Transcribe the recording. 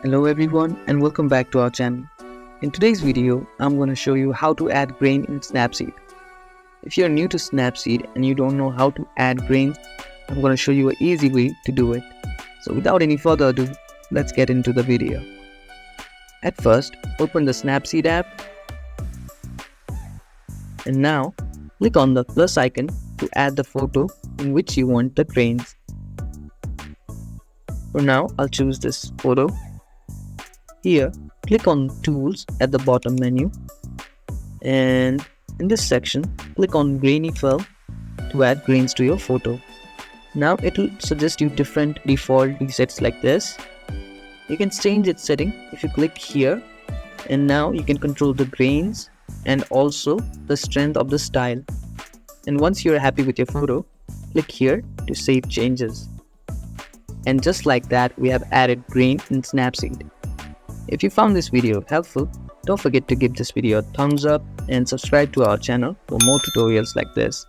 Hello everyone and welcome back to our channel. In today's video, I'm going to show you how to add grain in Snapseed. If you're new to Snapseed and you don't know how to add grains, I'm going to show you an easy way to do it. So without any further ado, let's get into the video. At first, open the Snapseed app and now click on the plus icon to add the photo in which you want the grains. For now, I'll choose this photo. Here, click on Tools at the bottom menu, and in this section, click on Grainy Fill to add grains to your photo. Now it will suggest you different default presets like this. You can change its setting if you click here, and now you can control the grains and also the strength of the style. And once you're happy with your photo, click here to save changes. And just like that, we have added grain in Snapseed. If you found this video helpful, don't forget to give this video a thumbs up and subscribe to our channel for more tutorials like this.